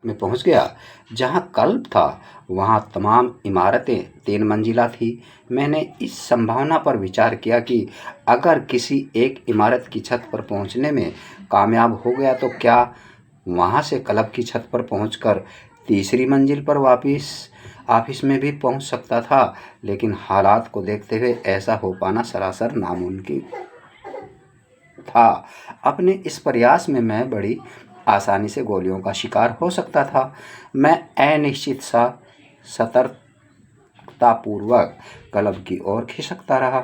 में पहुंच गया। जहां क्लब था वहां तमाम इमारतें 3 मंजिला थी। मैंने इस संभावना पर विचार किया कि अगर किसी एक इमारत की छत पर पहुंचने में कामयाब हो गया तो क्या वहां से क्लब की छत पर पहुंचकर तीसरी मंजिल पर वापस ऑफिस में भी पहुंच सकता था। लेकिन हालात को देखते हुए ऐसा हो पाना सरासर नामुमकिन था। अपने इस प्रयास में मैं बड़ी आसानी से गोलियों का शिकार हो सकता था। मैं अनिश्चित सा सतर्कतापूर्वक क्लब की ओर खिसकता रहा।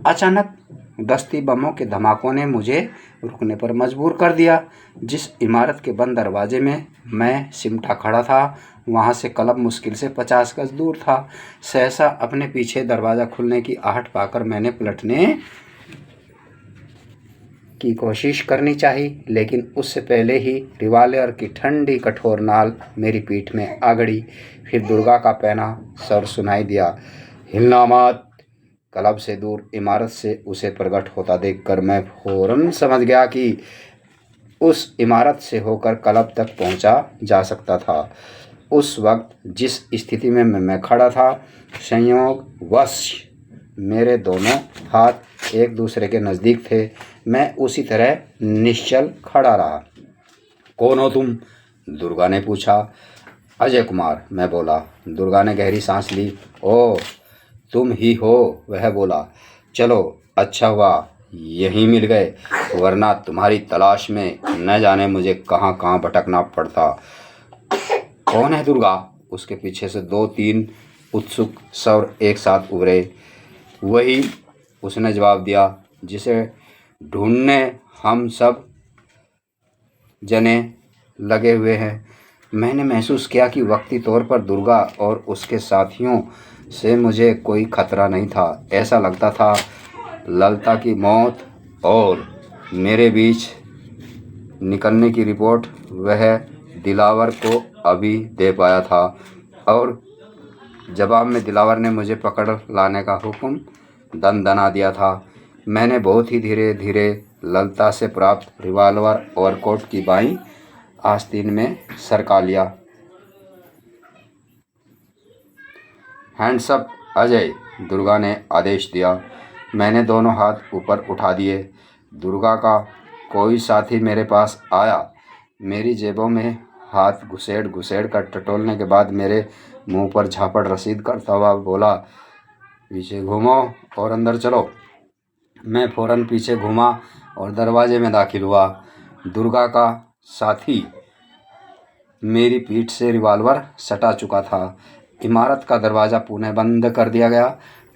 अचानक दस्ती बमों के धमाकों ने मुझे रुकने पर मजबूर कर दिया। जिस इमारत के बंद दरवाजे में मैं सिमटा खड़ा था वहां से क्लब मुश्किल से 50 गज दूर था। सहसा अपने पीछे दरवाज़ा खुलने की आहट पाकर मैंने पलटने की कोशिश करनी चाहिए, लेकिन उससे पहले ही रिवॉल्वर की ठंडी कठोर नाल मेरी पीठ में आ गड़ी। फिर दुर्गा का पैना स्वर सुनाई दिया, हिलना मत। क्लब से दूर इमारत से उसे प्रकट होता देखकर मैं फौरन समझ गया कि उस इमारत से होकर क्लब तक पहुंचा जा सकता था। उस वक्त जिस स्थिति में मैं खड़ा था, संयोगवश मेरे दोनों हाथ एक दूसरे के नज़दीक थे। मैं उसी तरह निश्चल खड़ा रहा। कौन हो तुम? दुर्गा ने पूछा। अजय कुमार, मैं बोला। दुर्गा ने गहरी सांस ली। ओह, तुम ही हो, वह बोला। चलो, अच्छा हुआ यहीं मिल गए, वरना तुम्हारी तलाश में न जाने मुझे कहाँ कहाँ भटकना पड़ता। कौन है दुर्गा? उसके पीछे से 2-3 उत्सुक स्वर एक साथ उभरे। वही, उसने जवाब दिया, जिसे ढूंढने हम सब जने लगे हुए हैं। मैंने महसूस किया कि वक्ती तौर पर दुर्गा और उसके साथियों से मुझे कोई खतरा नहीं था। ऐसा लगता था ललिता की मौत और मेरे बीच निकलने की रिपोर्ट वह दिलावर को अभी दे पाया था, और जवाब में दिलावर ने मुझे पकड़ लाने का हुक्म दना दिया था। मैंने बहुत ही धीरे धीरे ललिता से प्राप्त रिवॉल्वर और कोट की बाईं आस्तीन में सरका लिया। हैंड्स अप अजय, दुर्गा ने आदेश दिया। मैंने दोनों हाथ ऊपर उठा दिए। दुर्गा का कोई साथी मेरे पास आया। मेरी जेबों में हाथ घुसेड़ कर टटोलने के बाद मेरे मुंह पर झापड़ रसीद करता हुआ बोला, पीछे घूमो और अंदर चलो। मैं फौरन पीछे घूमा और दरवाजे में दाखिल हुआ। दुर्गा का साथी मेरी पीठ से रिवॉल्वर सटा चुका था। इमारत का दरवाज़ा पुनः बंद कर दिया गया।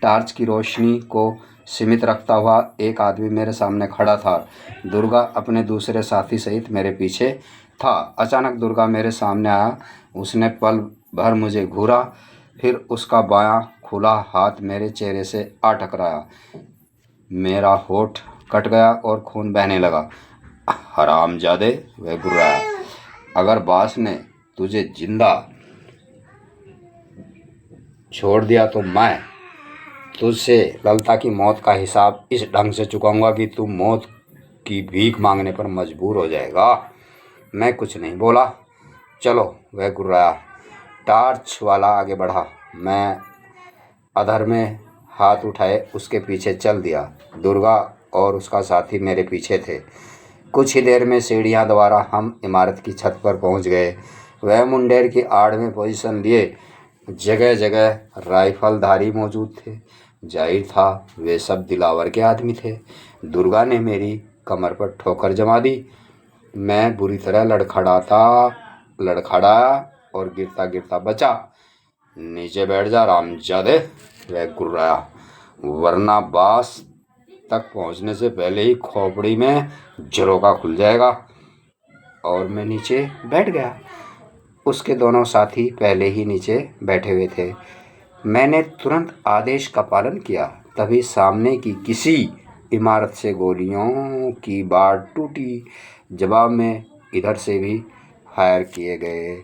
टार्च की रोशनी को सीमित रखता हुआ एक आदमी मेरे सामने खड़ा था। दुर्गा अपने दूसरे साथी सहित मेरे पीछे था। अचानक दुर्गा मेरे सामने आया। उसने पल भर मुझे घूरा, फिर उसका बायां खुला हाथ मेरे चेहरे से आ टकराया। मेरा होठ कट गया और खून बहने लगा। हरामजादे, वह गुर्राया, अगर बास ने तुझे जिंदा छोड़ दिया तो मैं तुझसे ललिता की मौत का हिसाब इस ढंग से चुकाऊंगा कि तू मौत की भीख मांगने पर मजबूर हो जाएगा। मैं कुछ नहीं बोला। चलो, वह गुर्राया। टार्च वाला आगे बढ़ा। मैं अधर में हाथ उठाए उसके पीछे चल दिया। दुर्गा और उसका साथी मेरे पीछे थे। कुछ ही देर में सीढ़ियां द्वारा हम इमारत की छत पर पहुंच गए। वह मुंडेर की आड़ में पोजीशन लिए जगह जगह राइफलधारी मौजूद थे। जाहिर था वे सब दिलावर के आदमी थे। दुर्गा ने मेरी कमर पर ठोकर जमा दी। मैं बुरी तरह लड़खड़ाया और गिरता गिरता बचा। नीचे बैठ जा रामजादे, वह गुर्राया, वरना बास तक पहुंचने से पहले ही खोपड़ी में झरोका खुल जाएगा। और मैं नीचे बैठ गया। उसके दोनों साथी पहले ही नीचे बैठे हुए थे। मैंने तुरंत आदेश का पालन किया। तभी सामने की किसी इमारत से गोलियों की बाढ़ टूटी। जवाब में इधर से भी फायर किए गए।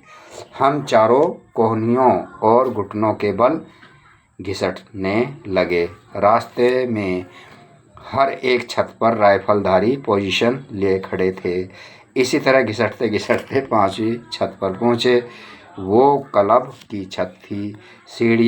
हम चारों कोहनियों और घुटनों के बल घिसटने लगे। रास्ते में हर एक छत पर राइफलधारी पोजीशन लिए खड़े थे। इसी तरह घिसटते घिसटते 5वीं छत पर पहुँचे। वो क्लब की छत थी। सीढ़ियाँ